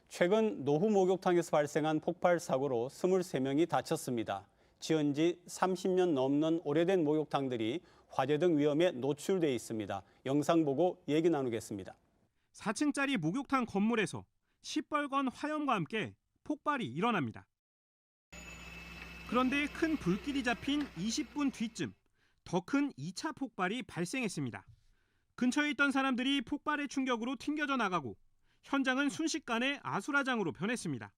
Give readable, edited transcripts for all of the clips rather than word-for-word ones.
최근 노후 목욕탕에서 발생한 폭발 사고로 23명이 다쳤습니다. 지은 지 30년 넘는 오래된 목욕탕들이 화재 등 위험에 노출돼 있습니다. 영상 보고 얘기 나누겠습니다. 4층짜리 목욕탕 건물에서 시뻘건 화염과 함께 폭발이 일어납니다. 그런데 큰 불길이 잡힌 20분 뒤쯤 더 큰 2차 폭발이 발생했습니다. 근처에 있던 사람들이 폭발의 충격으로 튕겨져 나가고 현장은 순식간에 아수라장으로 변했습니다.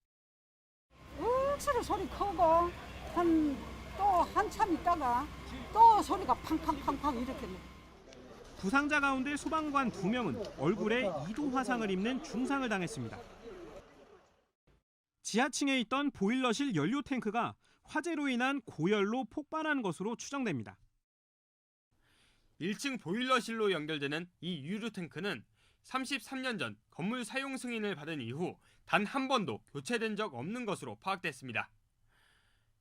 억수로 소리 크고 또 한참 있다가 또 소리가 팡팡팡팡 이렇게. 부상자 가운데 소방관 2명은 얼굴에 2도 화상을 입는 중상을 당했습니다. 지하층에 있던 보일러실 연료 탱크가 화재로 인한 고열로 폭발한 것으로 추정됩니다. 1층 보일러실로 연결되는 이 유류 탱크는 33년 전 건물 사용 승인을 받은 이후 단 한 번도 교체된 적 없는 것으로 파악됐습니다.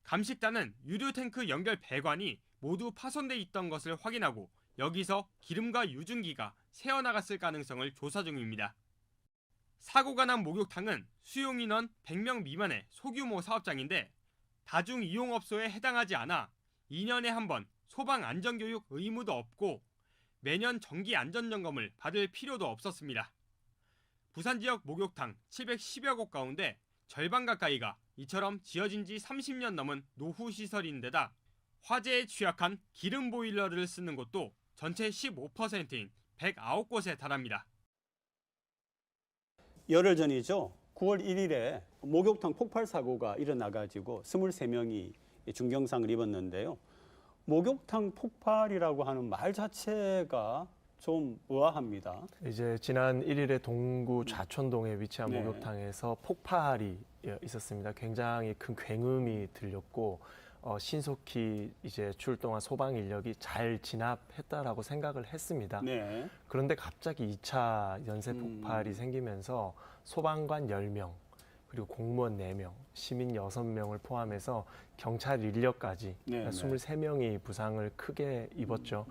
감식단은 유류 탱크 연결 배관이 모두 파손돼 있던 것을 확인하고 여기서 기름과 유증기가 새어나갔을 가능성을 조사 중입니다. 사고가 난 목욕탕은 수용 인원 100명 미만의 소규모 사업장인데 다중이용업소에 해당하지 않아 2년에 한 번 소방 안전교육 의무도 없고 매년 정기 안전점검을 받을 필요도 없었습니다. 부산 지역 목욕탕 710여 곳 가운데 절반 가까이가 이처럼 지어진 지 30년 넘은 노후시설인데다 화재에 취약한 기름 보일러를 쓰는 곳도 전체 15%인 109곳에 달합니다. 열흘 전이죠. 9월 1일에 목욕탕 폭발 사고가 일어나가지고 23명이 중경상을 입었는데요. 목욕탕 폭발이라고 하는 말 자체가 좀 의아합니다. 이제 지난 1일에 동구 좌천동에 위치한 네. 목욕탕에서 폭발이 있었습니다. 굉장히 큰 굉음이 들렸고 신속히 이제 출동한 소방 인력이 잘 진압했다라고 생각을 했습니다. 네. 그런데 갑자기 2차 연쇄 폭발이 생기면서 소방관 10명, 그리고 공무원 4명, 시민 6명을 포함해서 경찰 인력까지 네, 23명이 부상을 크게 입었죠.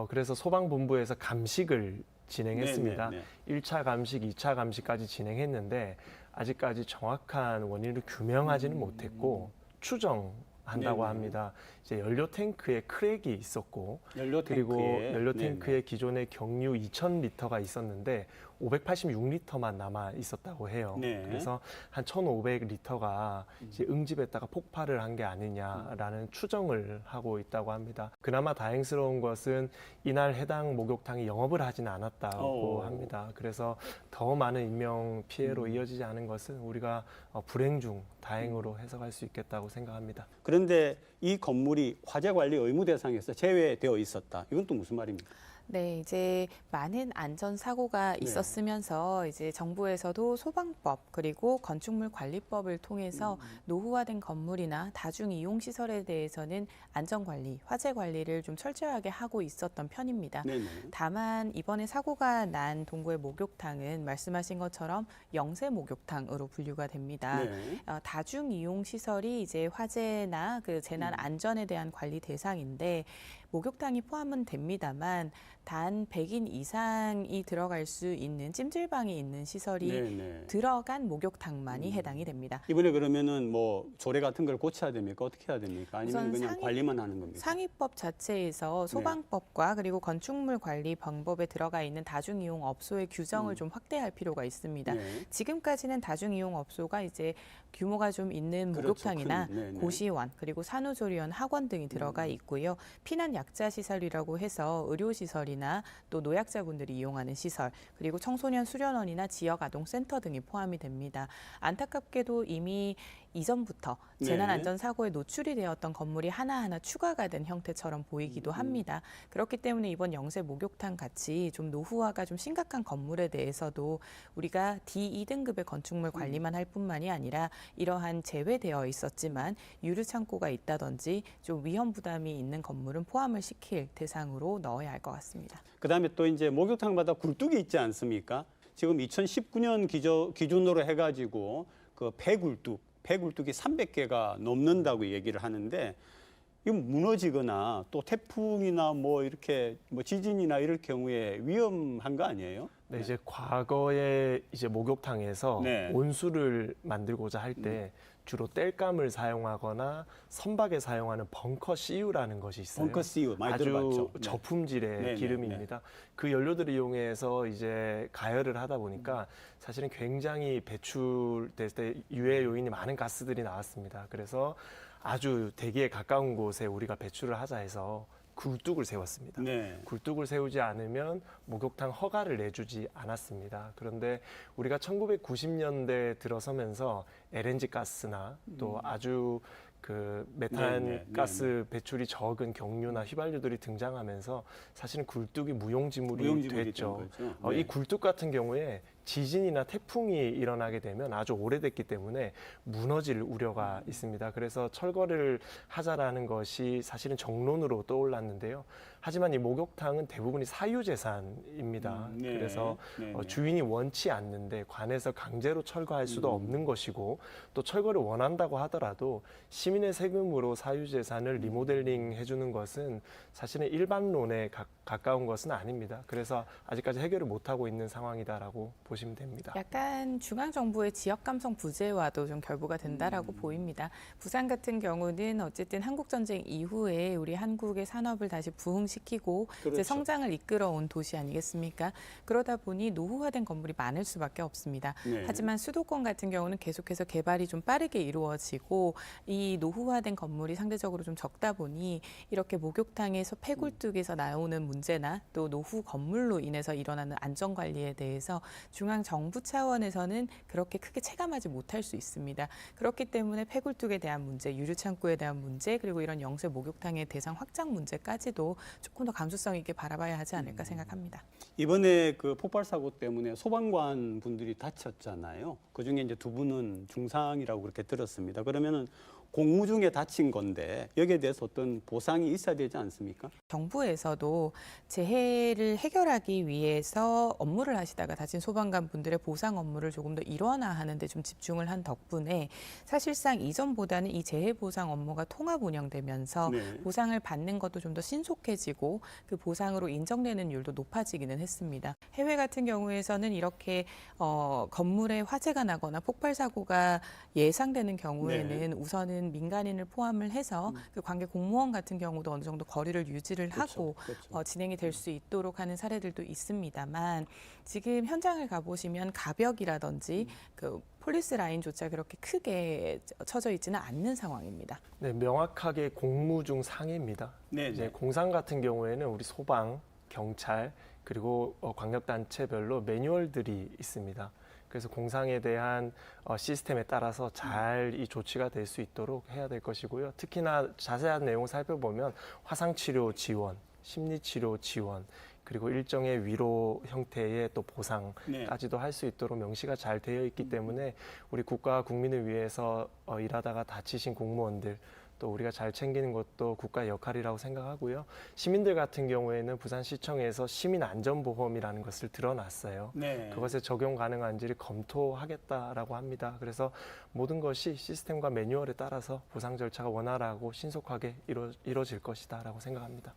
그래서 소방본부에서 감식을 진행했습니다. 네. 1차 감식, 2차 감식까지 진행했는데 아직까지 정확한 원인을 규명하지는 못했고 추정한다고 네네. 합니다. 이제 연료 탱크에 크랙이 있었고 연료 그리고 탱크에 연료 탱크에 기존에 경유 2,000리터가 있었는데 586리터만 남아 있었다고 해요. 네. 그래서 한 1,500리터가 이제 응집했다가 폭발을 한 게 아니냐라는 추정을 하고 있다고 합니다. 그나마 다행스러운 것은 이날 해당 목욕탕이 영업을 하지는 않았다고 합니다. 그래서 더 많은 인명 피해로 이어지지 않은 것은 우리가 불행 중 다행으로 해석할 수 있겠다고 생각합니다. 그런데 이 건물이 화재 관리 의무 대상에서 제외되어 있었다. 이건 또 무슨 말입니까? 네, 이제 많은 안전 사고가 있었으면서 이제 정부에서도 소방법 그리고 건축물 관리법을 통해서 노후화된 건물이나 다중 이용 시설에 대해서는 안전 관리, 화재 관리를 좀 철저하게 하고 있었던 편입니다. 네네. 다만 이번에 사고가 난 동구의 목욕탕은 말씀하신 것처럼 영세 목욕탕으로 분류가 됩니다. 네. 다중 이용 시설이 이제 화재나 그 재난 안전에 대한 관리 대상인데 목욕탕이 포함은 됩니다만 단 100인 이상이 들어갈 수 있는 찜질방이 있는 시설이 네네. 들어간 목욕탕만이 해당이 됩니다. 이번에 그러면은 뭐 조례 같은 걸 고쳐야 됩니까? 어떻게 해야 됩니까? 아니면 우선 그냥 관리만 하는 겁니까? 상위법 자체에서 소방법과 그리고 건축물 관리 방법에 들어가 있는 다중이용 업소의 규정을 좀 확대할 필요가 있습니다. 네. 지금까지는 다중이용 업소가 이제 규모가 좀 있는 그렇죠. 목욕탕이나 네네. 고시원 그리고 산후조리원, 학원 등이 들어가 있고요. 피난 약자 시설이라고 해서 의료시설이나 또 노약자분들이 이용하는 시설 그리고 청소년 수련원이나 지역아동센터 등이 포함이 됩니다. 안타깝게도 이미 이전부터 재난안전사고에 노출이 되었던 건물이 하나하나 추가가 된 형태처럼 보이기도 합니다. 그렇기 때문에 이번 영세 목욕탕 같이 좀 노후화가 좀 심각한 건물에 대해서도 우리가 D2등급의 건축물 관리만 할 뿐만이 아니라 이러한 제외되어 있었지만 유류 창고가 있다든지 좀 위험 부담이 있는 건물은 포함을 시킬 대상으로 넣어야 할 것 같습니다. 그다음에 또 이제 목욕탕마다 굴뚝이 있지 않습니까? 지금 2019년 기준으로 해가지고 그 폐굴뚝이 300개가 넘는다고 얘기를 하는데 이건 무너지거나 또 태풍이나 뭐 이렇게 뭐 지진이나 이럴 경우에 위험한 거 아니에요? 네, 이제 과거에 이제 목욕탕에서 네. 온수를 만들고자 할 때 주로 땔감을 사용하거나 선박에 사용하는 벙커 CU라는 것이 있어요. 벙커 CU 많이 아주 들어봤죠. 네. 저품질의 네, 기름입니다. 그 연료들을 이용해서 이제 가열을 하다 보니까 사실은 굉장히 배출될 때 유해 요인이 많은 가스들이 나왔습니다. 그래서 아주 대기에 가까운 곳에 우리가 배출을 하자 해서 굴뚝을 세웠습니다. 네. 굴뚝을 세우지 않으면 목욕탕 허가를 내주지 않았습니다. 그런데 우리가 1990년대 들어서면서 LNG 가스나 또 아주 그 메탄 네, 네, 가스 배출이 적은 경유나 휘발유들이 등장하면서 사실은 굴뚝이 무용지물이 무용지물이 됐죠. 된 거죠. 네. 이 굴뚝 같은 경우에 지진이나 태풍이 일어나게 되면 아주 오래됐기 때문에 무너질 우려가 있습니다. 그래서 철거를 하자라는 것이 사실은 정론으로 떠올랐는데요. 하지만 이 목욕탕은 대부분이 사유재산입니다. 네. 그래서 네, 네. 주인이 원치 않는데 관에서 강제로 철거할 수도 없는 것이고 또 철거를 원한다고 하더라도 시민의 세금으로 사유재산을 리모델링 해주는 것은 사실은 일반론에 가까운 것은 아닙니다. 그래서 아직까지 해결을 못하고 있는 상황이다라고 보시면 됩니다. 약간 중앙정부의 지역 감성 부재와도 좀 결부가 된다라고 보입니다. 부산 같은 경우는 어쨌든 한국전쟁 이후에 우리 한국의 산업을 다시 부흥시키고 이제 그렇죠. 성장을 이끌어온 도시 아니겠습니까? 그러다 보니 노후화된 건물이 많을 수밖에 없습니다. 네. 하지만 수도권 같은 경우는 계속해서 개발이 좀 빠르게 이루어지고 이 노후화된 건물이 상대적으로 좀 적다 보니 이렇게 목욕탕에서 폐굴뚝에서 나오는 문제나 또 노후 건물로 인해서 일어나는 안전관리에 대해서 중앙 정부 차원에서는 그렇게 크게 체감하지 못할 수 있습니다. 그렇기 때문에 폐굴뚝에 대한 문제, 유류창고에 대한 문제, 그리고 이런 영세 목욕탕의 대상 확장 문제까지도 조금 더 감수성 있게 바라봐야 하지 않을까 생각합니다. 이번에 그 폭발 사고 때문에 소방관 분들이 다쳤잖아요. 그 중에 이제 두 분은 중상이라고 그렇게 들었습니다. 그러면은 공무 중에 다친 건데 여기에 대해서 어떤 보상이 있어야 되지 않습니까? 정부에서도 재해를 해결하기 위해서 업무를 하시다가 다친 소방관 분들의 보상 업무를 조금 더 일원화하는 데 좀 집중을 한 덕분에 사실상 이전보다는 이 재해 보상 업무가 통합 운영되면서 네. 보상을 받는 것도 좀 더 신속해지고 그 보상으로 인정되는 율도 높아지기는 했습니다. 해외 같은 경우에서는 이렇게 건물에 화재가 나거나 폭발 사고가 예상되는 경우에는 우선은 민간인을 포함을 해서 그 관계 공무원 같은 경우도 어느 정도 거리를 유지를 하고 그렇죠. 진행이 될 수 있도록 하는 사례들도 있습니다만 지금 현장을 가보시면 가벽이라든지 그 폴리스 라인조차 그렇게 크게 쳐져 있지는 않는 상황입니다. 네, 명확하게 공무 중 상해입니다. 네, 이제 네. 공상 같은 경우에는 우리 소방, 경찰 그리고 광역단체별로 매뉴얼들이 있습니다. 그래서 공상에 대한 시스템에 따라서 잘 이 조치가 될 수 있도록 해야 될 것이고요. 특히나 자세한 내용을 살펴보면 화상치료 지원, 심리치료 지원, 그리고 일정의 위로 형태의 또 보상까지도 할 수 있도록 명시가 잘 되어 있기 때문에 우리 국가와 국민을 위해서 일하다가 다치신 공무원들 또 우리가 잘 챙기는 것도 국가의 역할이라고 생각하고요. 시민들 같은 경우에는 부산시청에서 시민안전보험이라는 것을 들어놨어요. 네. 그것에 적용 가능한지를 검토하겠다라고 합니다. 그래서 모든 것이 시스템과 매뉴얼에 따라서 보상 절차가 원활하고 신속하게 이루어질 것이다라고 생각합니다.